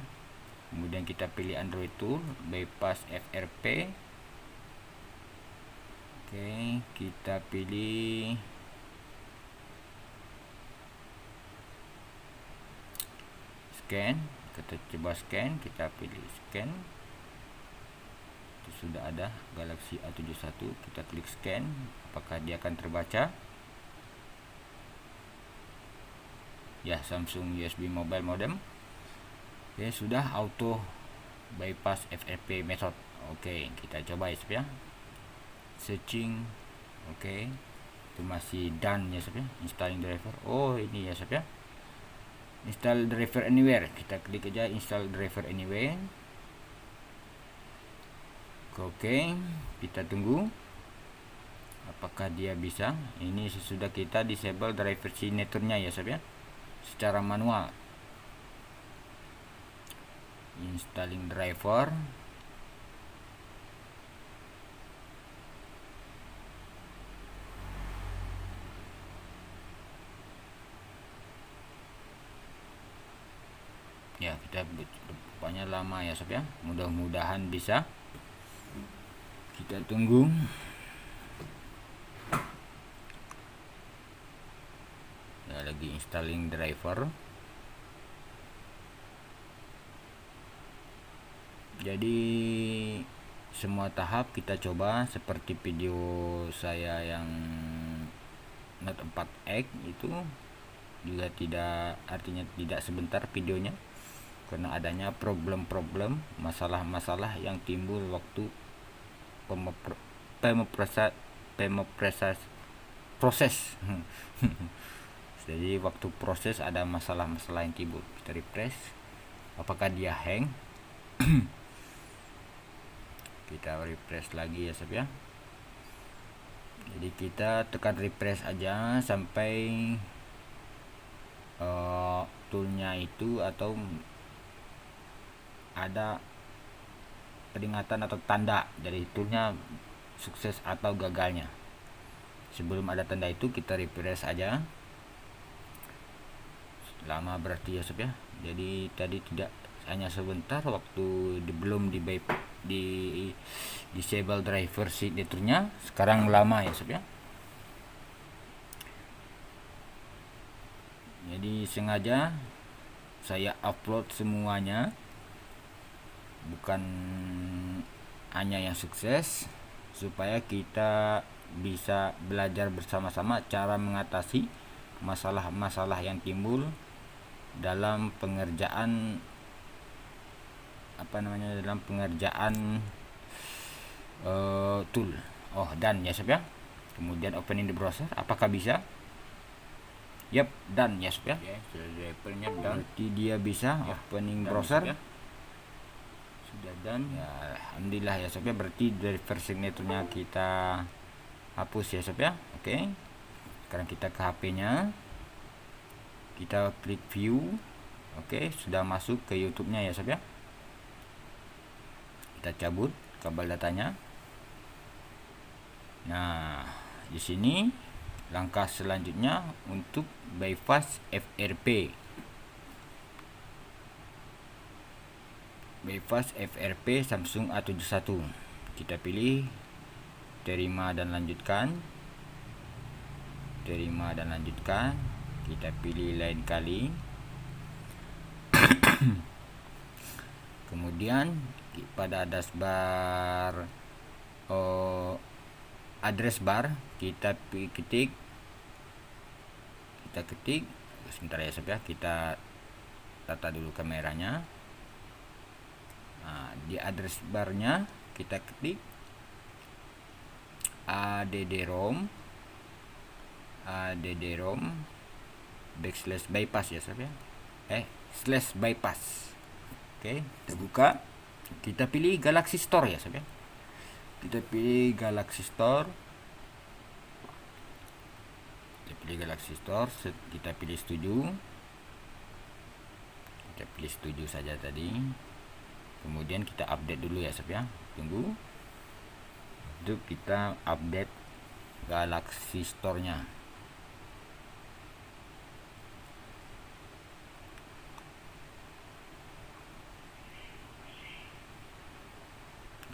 Kemudian kita pilih Android Tool, bypass FRP. Oke, kita pilih scan. Kita coba scan, kita pilih scan. Itu sudah ada Galaxy A71. Kita klik scan, apakah dia akan terbaca? Ya, Samsung USB mobile modem. Oke, sudah auto bypass FRP method. Oke, kita coba ya sob ya. Searching. Oke, itu masih done ya sob ya. Installing driver. Oh, ini ya sob ya. Install driver anywhere. Kita klik aja install driver anywhere. Oke, kita tunggu apakah dia bisa. Ini sesudah kita disable driver signature-nya ya sob ya, secara manual. Installing driver. Ya, kita rupanya lama ya sob ya. Mudah-mudahan bisa. Kita tunggu. Ya, lagi installing driver. Jadi semua tahap kita coba seperti video saya yang Note 4X itu juga tidak, artinya tidak sebentar videonya, karena adanya problem-problem, masalah-masalah yang timbul waktu proses. Jadi waktu proses ada masalah-masalah yang timbul. Kita refresh, apakah dia hang? Kita refresh lagi ya sob ya. Jadi kita tekan refresh aja sampai toolnya itu atau ada peringatan atau tanda dari toolnya sukses atau gagalnya. Sebelum ada tanda itu kita refresh aja. Lama berarti ya sob ya. Jadi tadi tidak hanya sebentar waktu belum di disable driver signaturnya sekarang lama ya sob ya. Jadi sengaja saya upload semuanya, bukan hanya yang sukses, supaya kita bisa belajar bersama-sama cara mengatasi masalah-masalah yang timbul dalam pengerjaan dalam pengerjaan tool. Oh, dan ya sob ya. Kemudian opening the browser, apakah bisa? Yap, dan ya sob ya. Sudah opennya dan dia bisa ya, opening browser. Ya. Sudah dan ya, alhamdulillah ya sob ya. Berarti dari versi signaturnya kita hapus ya sob ya. Oke. Sekarang kita ke HP-nya. Kita klik view. Oke, sudah masuk ke YouTube-nya ya sob ya. Kita cabut kabel datanya. Nah, di sini langkah selanjutnya untuk bypass FRP. Bypass FRP Samsung A71. Kita pilih terima dan lanjutkan. Terima dan lanjutkan. Kita pilih lain kali. Kemudian pada dashbar address bar kita ketik sebentar ya sob ya, kita tata dulu kameranya. Nah, di address barnya kita ketik add-rom backslash bypass ya sob ya, slash bypass. Oke, kita buka, kita pilih Galaxy Store ya sob ya. Kita pilih Galaxy Store. Kita pilih setuju. Kita pilih setuju saja tadi. Kemudian kita update dulu ya sob ya. Tunggu. Untuk kita update Galaxy Store-nya.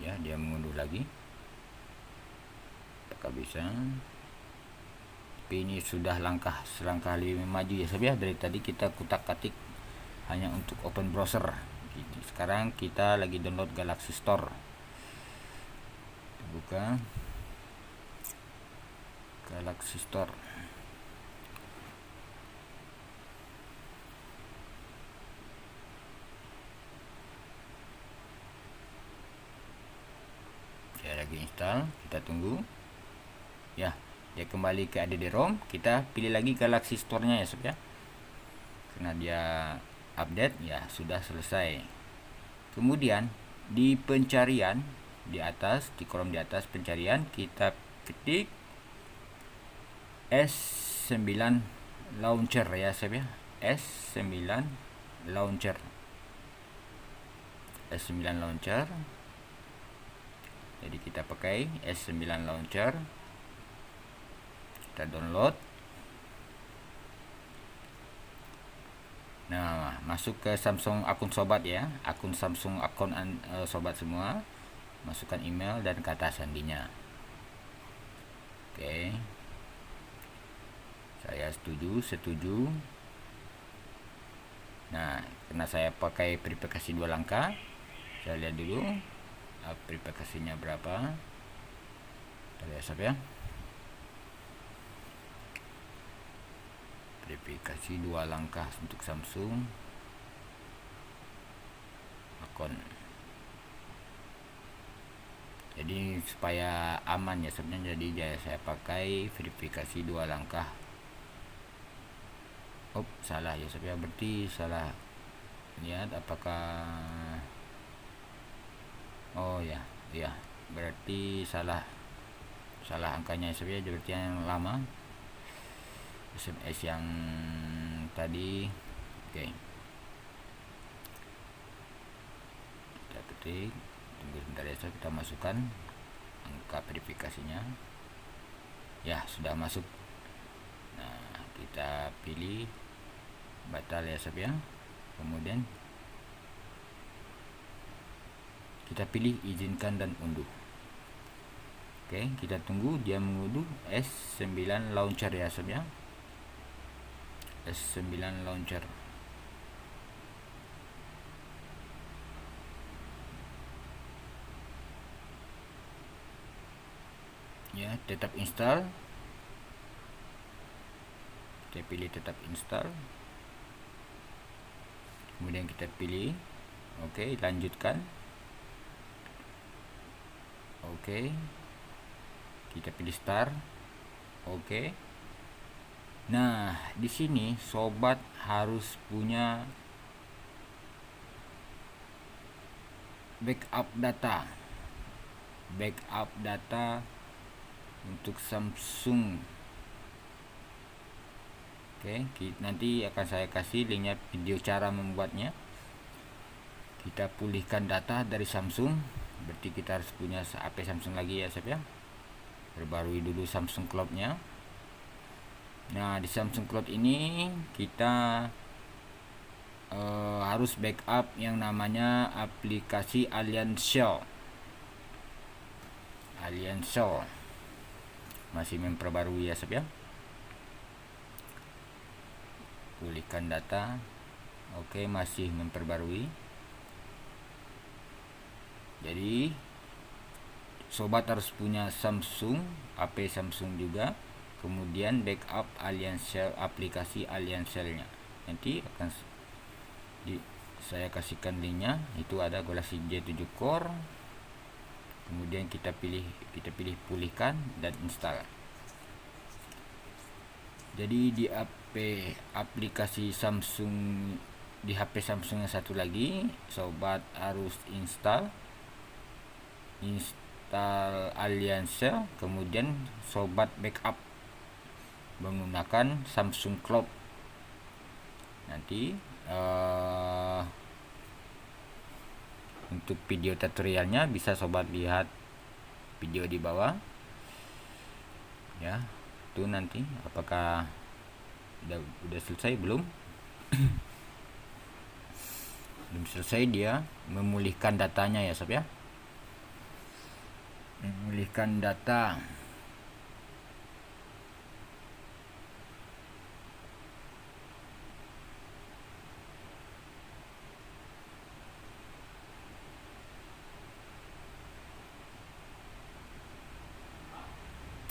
Ya, dia mengunduh lagi. Apakah bisa? Tapi ini sudah selangkah lebih maju ya sob ya. Dari tadi kita kutak-katik hanya untuk open browser. Sekarang kita lagi download Galaxy Store. Kita buka Galaxy Store. Saya lagi install, kita tunggu. Ya, dia kembali ke add-rom. Kita pilih lagi Galaxy Store-nya ya sob ya. Karena dia update ya, sudah selesai. Kemudian di pencarian di atas, di kolom di atas pencarian, kita ketik S9 launcher ya sob ya. S9 launcher. Jadi kita pakai S9 launcher. Kita download. Nah, masuk ke Samsung akun sobat ya, akun Samsung akun sobat semua. Masukkan email dan kata sandinya. Oke. Saya setuju. Nah, karena saya pakai verifikasi 2 langkah, saya lihat dulu verifikasinya berapa. Kita lihat sob ya. Verifikasi 2 langkah untuk Samsung akun. Jadi supaya aman ya sebenarnya, jadi saya pakai verifikasi 2 langkah. Oh, salah ya sob ya, berarti salah. Lihat apakah, oh ya, berarti salah angkanya sob ya, berarti yang lama. SMS yang tadi. Oke. Kita ketik, tunggu sebentar ya, kita masukkan angka verifikasinya. Ya, sudah masuk. Nah, kita pilih batal ya sob ya. Kemudian kita pilih izinkan dan unduh. Oke, kita tunggu dia mengunduh S9 launcher ya sob ya. S9 launcher. Ya, tetap install. Kita pilih tetap install. Kemudian kita pilih oke, lanjutkan. Oke. Kita pilih start. Oke. Nah, di sini sobat harus punya backup data. Backup data untuk Samsung. Oke, nanti akan saya kasih linknya video cara membuatnya. Kita pulihkan data dari Samsung. Berarti kita harus punya HP Samsung lagi ya sob ya. Perbarui dulu Samsung Cloud-nya. Nah, di Samsung Cloud ini kita harus backup yang namanya aplikasi Alien Shell. Alien Shell masih memperbarui ya sob ya. Pulihkan data. Oke, masih memperbarui. Jadi sobat harus punya Samsung, HP Samsung juga, kemudian backup Alien Shell, aplikasi Alien Shell-nya. Nanti akan saya kasihkan linknya. Itu ada Galaxy J7 Core. Kemudian kita pilih pulihkan dan install. Jadi di aplikasi Samsung, di HP Samsung yang satu lagi, sobat harus install Alien Shell, kemudian sobat backup menggunakan Samsung Cloud. Nanti untuk video tutorialnya bisa sobat lihat video di bawah ya. Itu nanti apakah udah selesai belum. Belum selesai dia memulihkan datanya ya sob ya. Memulihkan data.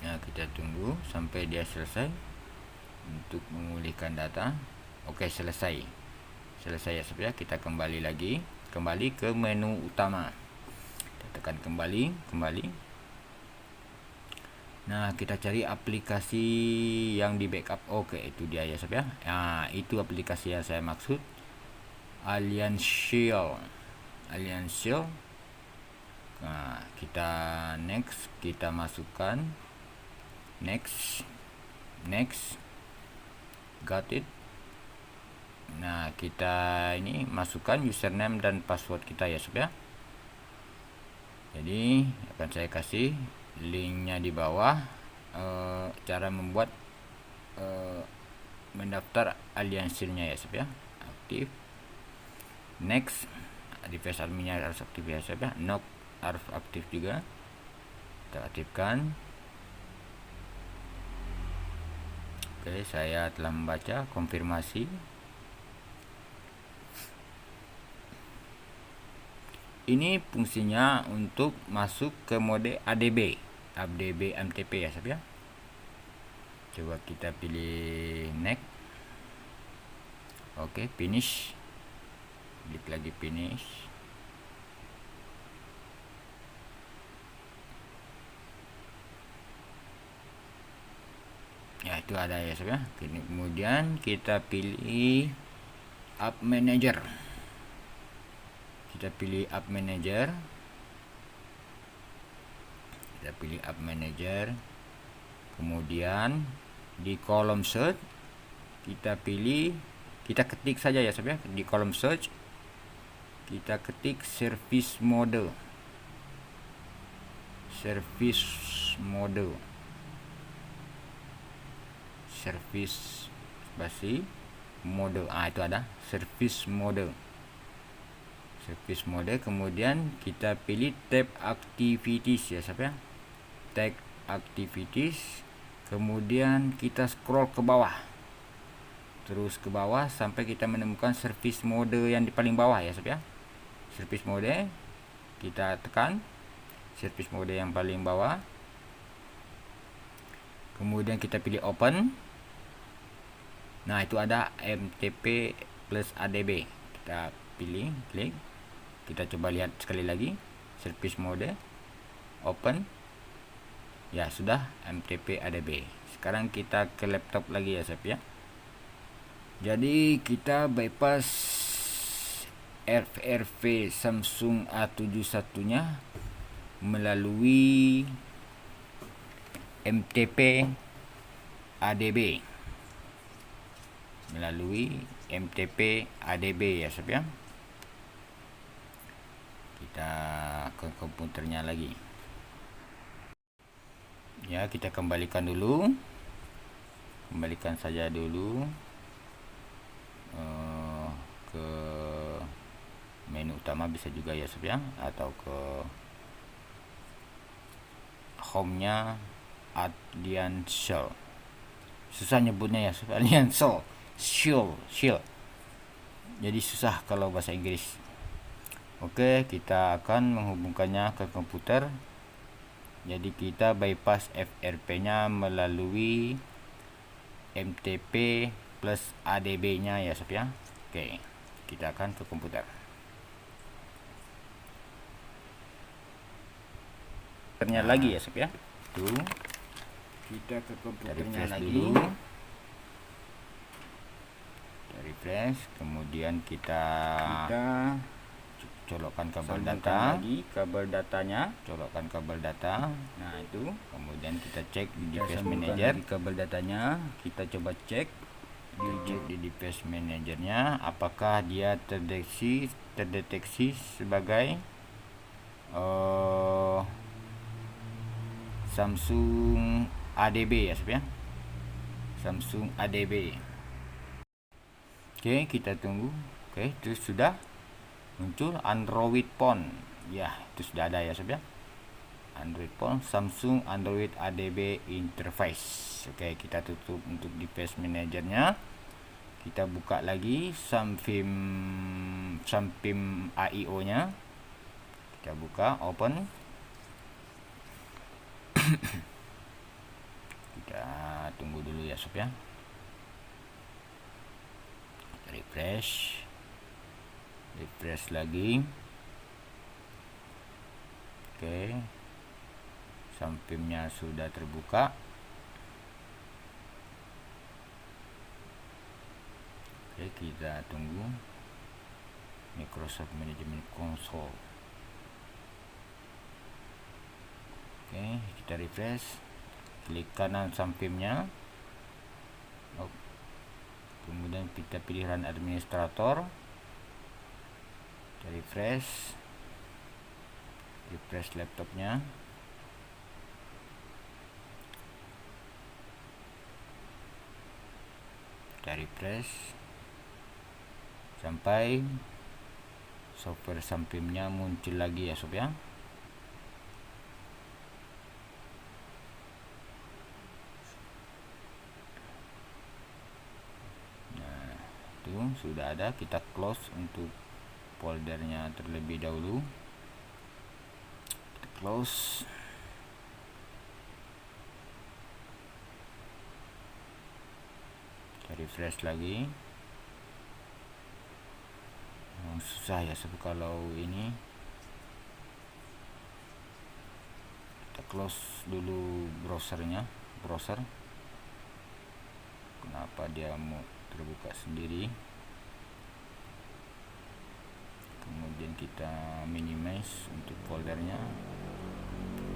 Nah, kita tunggu sampai dia selesai untuk memulihkan data. Oke, selesai ya sob ya. Kita kembali ke menu utama. Kita tekan kembali. Nah, kita cari aplikasi yang di backup. Oke, itu dia ya sob ya. Nah, itu aplikasi yang saya maksud, Alien Shell. Nah, kita next, kita masukkan next, got it. Nah, kita ini masukkan username dan password kita ya sob ya. Jadi akan saya kasih linknya di bawah, cara membuat mendaftar Alien Shell-nya ya sob ya. Aktif, next, device adminnya harus aktif ya sob ya. Nok harus aktif juga, kita aktifkan. Oke, saya telah membaca, konfirmasi. Ini fungsinya untuk masuk ke mode ADB MTP ya sob ya. Coba kita pilih next. Oke, finish. Klik lagi finish. Ya, itu ada ya sob ya. Kemudian kita pilih App Manager. Kita pilih App Manager. Kemudian di kolom search kita ketik saja ya sob ya. Di kolom search kita ketik service mode. Service spasi mode. Itu ada service service mode, kemudian kita pilih tab activities ya sob ya, tab activities, kemudian kita scroll ke bawah, terus ke bawah sampai kita menemukan service mode yang di paling bawah ya sob ya. Service mode kita tekan, service mode yang paling bawah, kemudian kita pilih open. Nah itu ada MTP plus ADB, kita pilih, klik, kita coba lihat sekali lagi, service mode, open, ya sudah MTP ADB. Sekarang kita ke laptop lagi ya sob ya. Jadi kita bypass RV Samsung A71 nya melalui MTP ADB, ya sob ya. Kita ke komputernya lagi ya, kita kembalikan saja dulu ke menu utama bisa juga ya sob ya, atau ke home nya Ardian Shell, susah nyebutnya ya sob, Ardian Shell, jadi susah kalau bahasa Inggris. Oke, kita akan menghubungkannya ke komputer. Jadi kita bypass FRP nya melalui MTP plus ADB nya ya sob ya. Oke, kita akan ke komputer. Lagi ya sob ya. Tuh, kita ke komputernya lagi. Refresh, kemudian kita colokkan kabel data lagi, colokkan kabel data. Nah itu, kemudian kita cek di device manager kabel datanya, kita coba cek di device manajernya apakah dia terdeteksi sebagai Samsung ADB ya sob ya, Samsung ADB. Oke, kita tunggu. Oke, itu sudah muncul Android Phone ya, itu sudah ada ya sob ya, Android Phone Samsung Android ADB interface. Oke, kita tutup untuk device manajernya, kita buka lagi Samfim AIO nya, kita buka, open. Kita tunggu dulu ya sob ya, refresh lagi. Oke, sampingnya sudah terbuka. Oke, kita tunggu Microsoft Management Console. Oke, kita refresh, klik kanan sampingnya, kemudian kita pilih run administrator, kita refresh laptopnya. Kita refresh sampai software sampingnya muncul lagi ya sob ya. Sudah ada, kita close untuk foldernya terlebih dahulu. Kita close, kita refresh lagi. Susah ya sob kalau ini. Kita close dulu browser. Kenapa dia mau terbuka sendiri? Kemudian kita minimize untuk foldernya,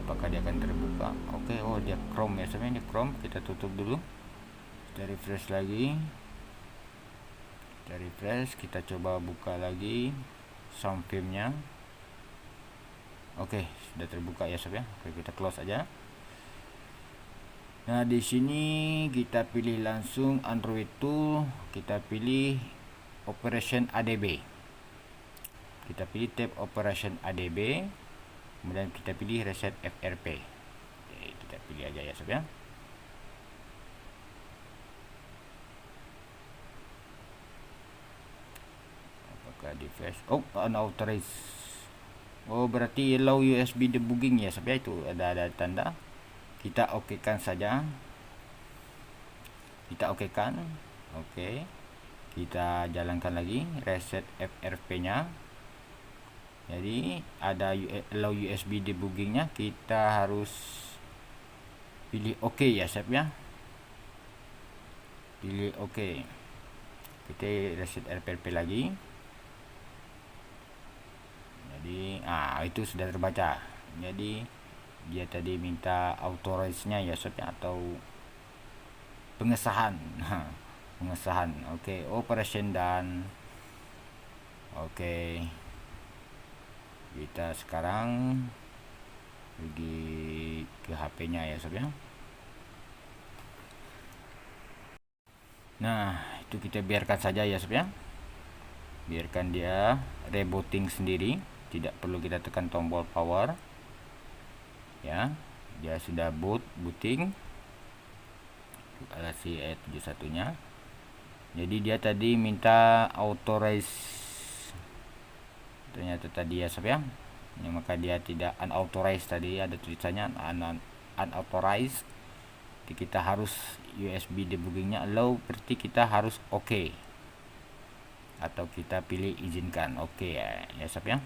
apakah dia akan terbuka? Oke, oh dia Chrome ya sebenarnya, Chrome. Kita tutup dulu, kita refresh lagi, kita coba buka lagi Samfimnya. Oke, sudah terbuka ya sob ya. Oke, kita close aja. Nah, di sini kita pilih langsung Android Tool, kita pilih Operation ADB. kita pilih tab operation ADB, kemudian kita pilih reset FRP. Oke, kita pilih aja ya sob ya. Apakah device unauthorized? Oh, berarti allow USB debugging ya sob ya, itu ada tanda. Kita okekan saja. Kita okekan. Oke. Kita jalankan lagi reset FRP-nya. Jadi ada allow USB debuggingnya, kita harus pilih OK ya sob ya. Pilih OK. Kita reset FRP lagi. Jadi itu sudah terbaca. Jadi dia tadi minta authorize-nya ya sob ya, atau pengesahan. Pengesahan. Oke, operation dan oke. Kita sekarang pergi ke HP-nya ya sob ya. Nah, itu kita biarkan saja ya sob ya. Biarkan dia rebooting sendiri, tidak perlu kita tekan tombol power ya. Dia sudah booting Galaxy A71 nya. Jadi dia tadi minta authorize, ternyata tadi ya sob ya. Maka dia tidak unauthorized, tadi ada tulisannya unauthorized. Jadi kita harus USB debuggingnya allow, berarti kita harus OK, atau kita pilih izinkan OK ya sob ya.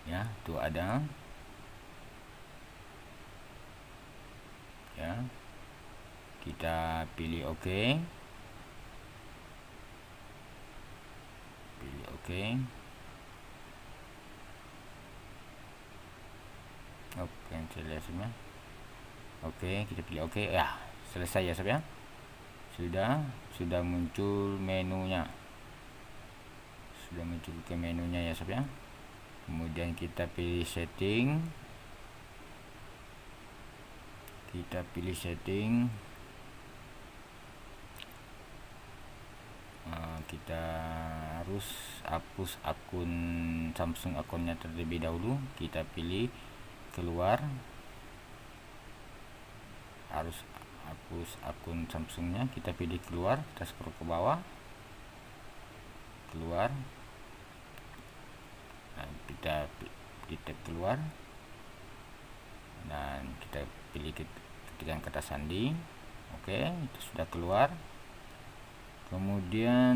Ya, tuh ada ya, kita pilih OK, pilih OK. Cancel ya sob ya. Oke, kita pilih OK ya, selesai ya sob ya. Sudah muncul menunya, sudah muncul ke menunya ya sob ya. Kemudian kita pilih setting, kita kita harus hapus akun Samsung, akunnya terlebih dahulu. Kita pilih keluar, harus hapus akun Samsungnya. Kita pilih keluar, kita scroll ke bawah, keluar. Nah, kita keluar dan kita pilih ketikkan kata sandi. Oke, itu sudah keluar. Kemudian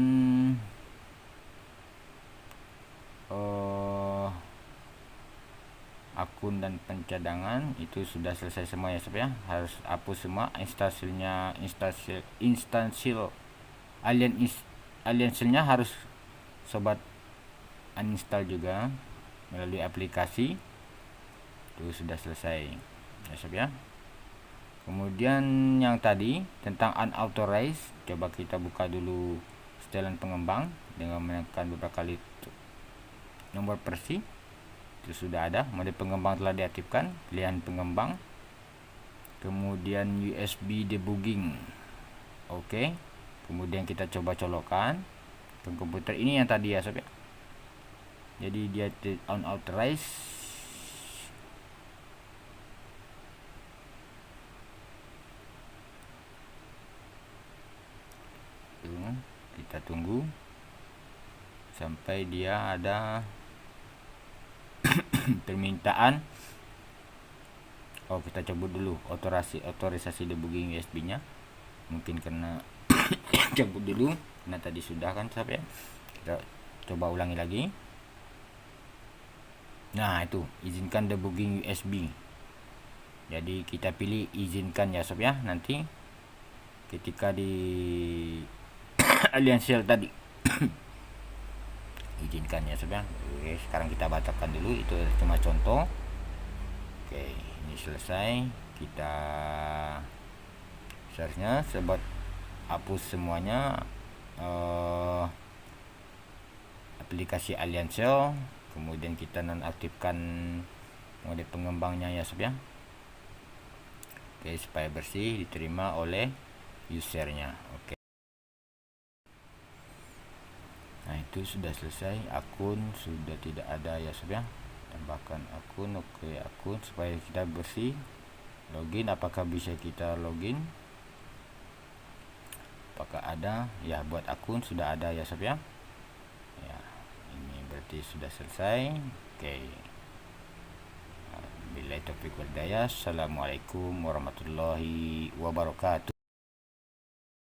akun dan pencadangan itu sudah selesai semua ya sob ya. Harus hapus semua instansil aliansilnya harus sobat uninstall juga melalui aplikasi. Itu sudah selesai ya sob ya. Kemudian yang tadi tentang unauthorized, coba kita buka dulu setelan pengembang dengan menekan beberapa kali nomor versi. Itu sudah ada, mode pengembang telah diaktifkan, pilihan pengembang, kemudian USB debugging. Oke. Kemudian kita coba colokkan ke komputer ini yang tadi ya sob ya. Jadi dia unauthorized. Kita tunggu sampai dia ada permintaan. Kita cabut dulu otorisasi debugging USB nya, mungkin karena cabut dulu karena tadi sudah kan sob ya. Kita coba ulangi lagi. Nah, itu izinkan debugging USB. Jadi kita pilih izinkan ya sob ya. Nanti ketika di aliansial tadi izinkan ya sob ya. Oke, sekarang kita batalkan dulu, itu cuma contoh. Oke, ini selesai. Kita seharusnya sobat hapus semuanya aplikasi aliansial, kemudian kita nonaktifkan mode pengembangnya ya sob ya. Oke, supaya bersih diterima oleh usernya. Oke. Nah, itu itu sudah selesai. Akun sudah tidak ada ya sob ya. Tambahkan akun. Oke, akun supaya kita bersih. Login, apakah bisa kita login? Apakah ada? Ya, buat akun sudah ada ya sob ya. Ya, ini berarti sudah selesai. Oke. Billahi taufiq wal hidayah. Assalamualaikum warahmatullahi wabarakatuh.